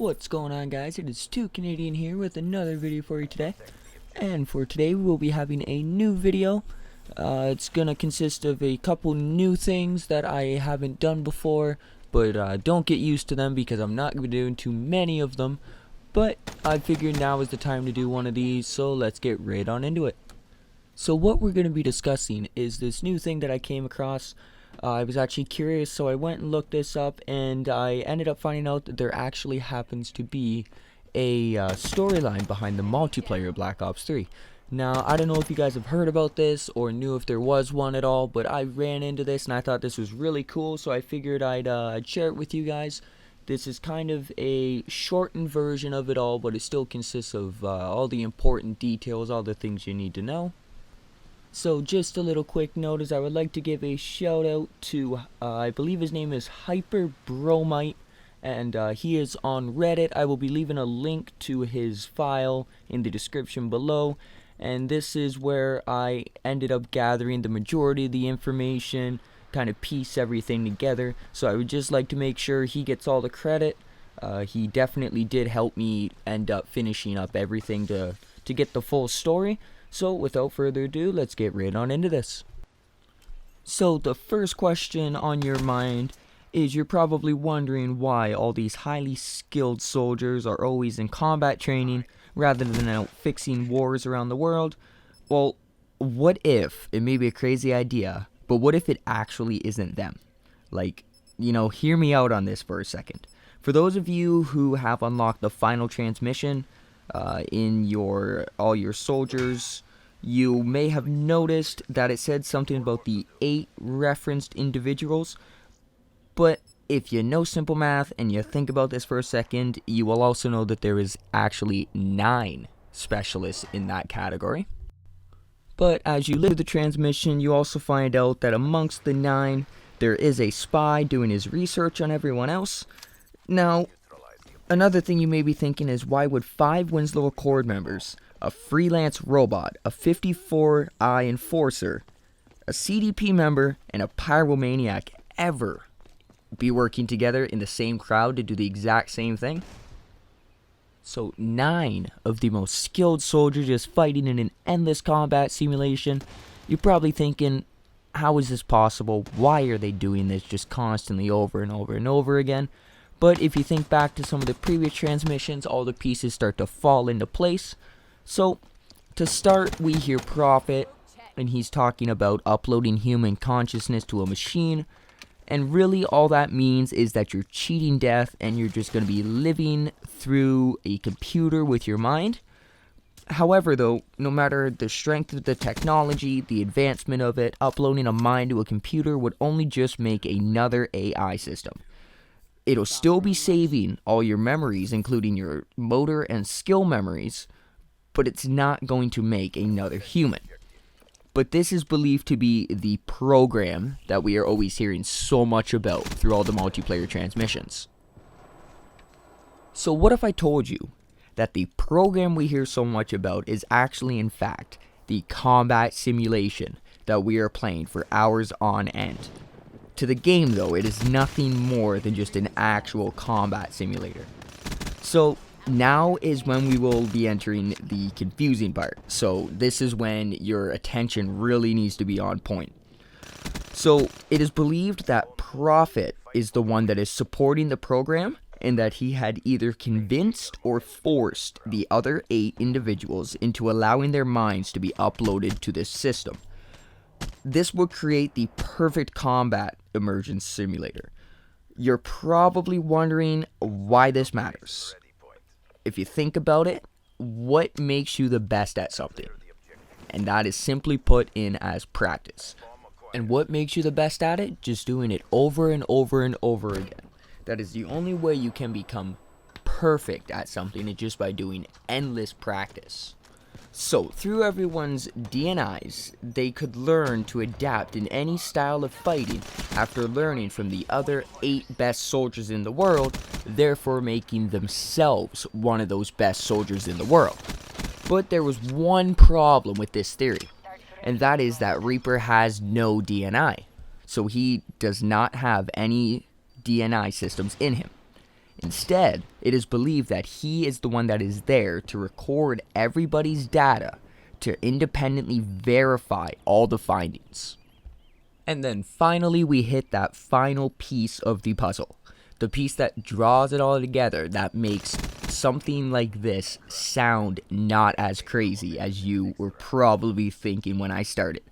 What's going on, guys? It is 2Canadian here with another video for you today. And for today we will be having a new video. It's gonna consist of a couple new things that I haven't done before, but don't get used to them because I'm not gonna be doing too many of them. But I figured now is the time to do one of these, so let's get right on into it. So what we're going to be discussing is this new thing that I came across. I was actually curious, so I went and looked this up, and I ended up finding out that there actually happens to be a storyline behind the multiplayer of Black Ops 3. Now, I don't know if you guys have heard about this or knew if there was one at all, but I ran into this and I thought this was really cool, so I figured I'd share it with you guys. This is kind of a shortened version of it all, but it still consists of all the important details, all the things you need to know. So just a little quick note is I would like to give a shout out to, I believe his name is Hypobromite, and he is on Reddit. I will be leaving a link to his file in the description below, and this is where I ended up gathering the majority of the information, kind of piece everything together. So I would just like to make sure he gets all the credit. He definitely did help me end up finishing up everything to get the full story. So without further ado, let's get right on into this. So the first question on your mind is you're probably wondering why all these highly skilled soldiers are always in combat training rather than out fixing wars around the world. Well, what if, it may be a crazy idea, but what if it actually isn't them? Like, hear me out on this for a second. For those of you who have unlocked the final transmission, in all your soldiers, you may have noticed that it said something about the 8 referenced individuals, but if you know simple math and you think about this for a second, you will also know that there is actually 9 specialists in that category. But as you live the transmission, you also find out that amongst the 9, there is a spy doing his research on everyone else. Now, another thing you may be thinking is, why would 5 Winslow Accord members, a freelance robot, a 54i enforcer, a CDP member, and a pyromaniac ever be working together in the same crowd to do the exact same thing? So 9 of the most skilled soldiers just fighting in an endless combat simulation. You're probably thinking, how is this possible? Why are they doing this just constantly over and over and over again? But if you think back to some of the previous transmissions, all the pieces start to fall into place. So, to start, we hear Prophet, and he's talking about uploading human consciousness to a machine. And really all that means is that you're cheating death and you're just going to be living through a computer with your mind. However, though, no matter the strength of the technology, the advancement of it, uploading a mind to a computer would only just make another AI system. It'll still be saving all your memories, including your motor and skill memories, but it's not going to make another human. But this is believed to be the program that we are always hearing so much about through all the multiplayer transmissions. So what if I told you that the program we hear so much about is actually, in fact, the combat simulation that we are playing for hours on end? To the game, though, it is nothing more than just an actual combat simulator. So now is when we will be entering the confusing part. So this is when your attention really needs to be on point. So it is believed that Prophet is the one that is supporting the program, and that he had either convinced or forced the other 8 individuals into allowing their minds to be uploaded to this system. This would create the perfect combat immersion simulator. You're probably wondering why this matters. If you think about it, what makes you the best at something? And that is simply put in as practice. And what makes you the best at it? Just doing it over and over and over again. That is the only way you can become perfect at something, is just by doing endless practice. So, through everyone's DNIs, they could learn to adapt in any style of fighting after learning from the other 8 best soldiers in the world, therefore making themselves one of those best soldiers in the world. But there was one problem with this theory, and that is that Reaper has no DNI. So he does not have any DNI systems in him. Instead, it is believed that he is the one that is there to record everybody's data to independently verify all the findings. And then finally we hit that final piece of the puzzle. The piece that draws it all together, that makes something like this sound not as crazy as you were probably thinking when I started.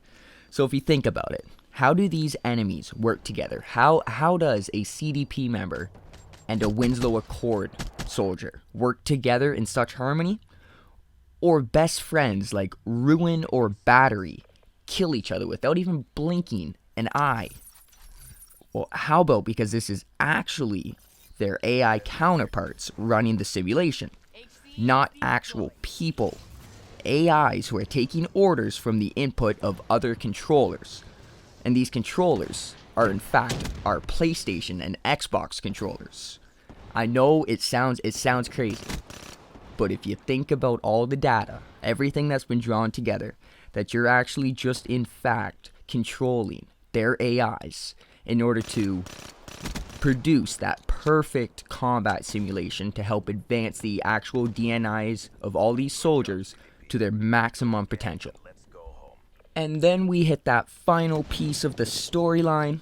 So if you think about it, how do these enemies work together? How does a CDP member and a Winslow Accord soldier work together in such harmony? Or best friends like Ruin or Battery kill each other without even blinking an eye? Well, how about because this is actually their AI counterparts running the simulation, not actual people. AIs who are taking orders from the input of other controllers. And these controllers are in fact our PlayStation and Xbox controllers. I know it sounds crazy, but if you think about all the data, everything that's been drawn together, that you're actually just in fact controlling their AIs in order to produce that perfect combat simulation to help advance the actual DNIs of all these soldiers to their maximum potential. And then we hit that final piece of the storyline,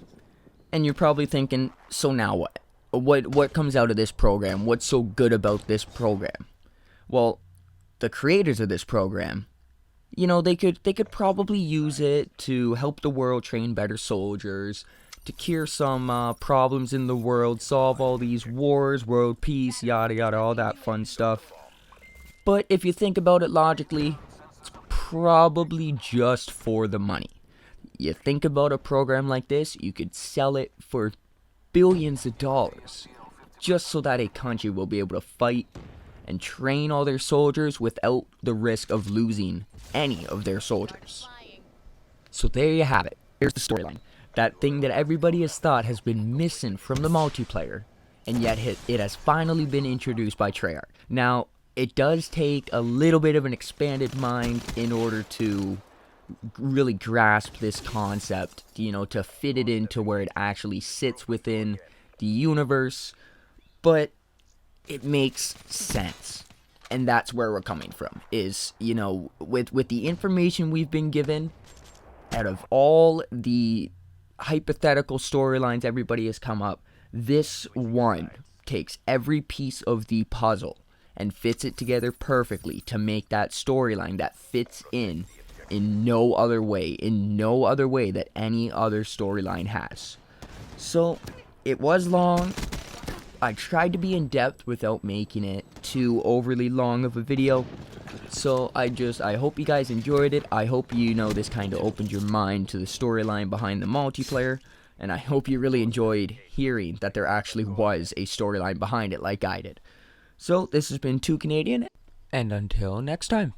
and you're probably thinking, so now what? What comes out of this program? What's so good about this program? Well, the creators of this program, you know, they could probably use it to help the world train better soldiers, to cure some problems in the world, solve all these wars, world peace, yada yada, all that fun stuff. But if you think about it logically, it's probably just for the money. You think about a program like this, you could sell it for billions of dollars, just so that a country will be able to fight and train all their soldiers without the risk of losing any of their soldiers. So there you have it. Here's the storyline. That thing that everybody has thought has been missing from the multiplayer, and yet it has finally been introduced by Treyarch. Now, it does take a little bit of an expanded mind in order to really grasp this concept, you know, to fit it into where it actually sits within the universe, but it makes sense. And that's where we're coming from, is, you know, with the information we've been given, out of all the hypothetical storylines everybody has come up, this one takes every piece of the puzzle and fits it together perfectly to make that storyline that fits in no other way that any other storyline has. So it was long. I tried to be in depth without making it too overly long of a video. So I hope you guys enjoyed it. I hope, you know, this kind of opened your mind to the storyline behind the multiplayer. And I hope you really enjoyed hearing that there actually was a storyline behind it like I did. So this has been 2Canadian, and until next time.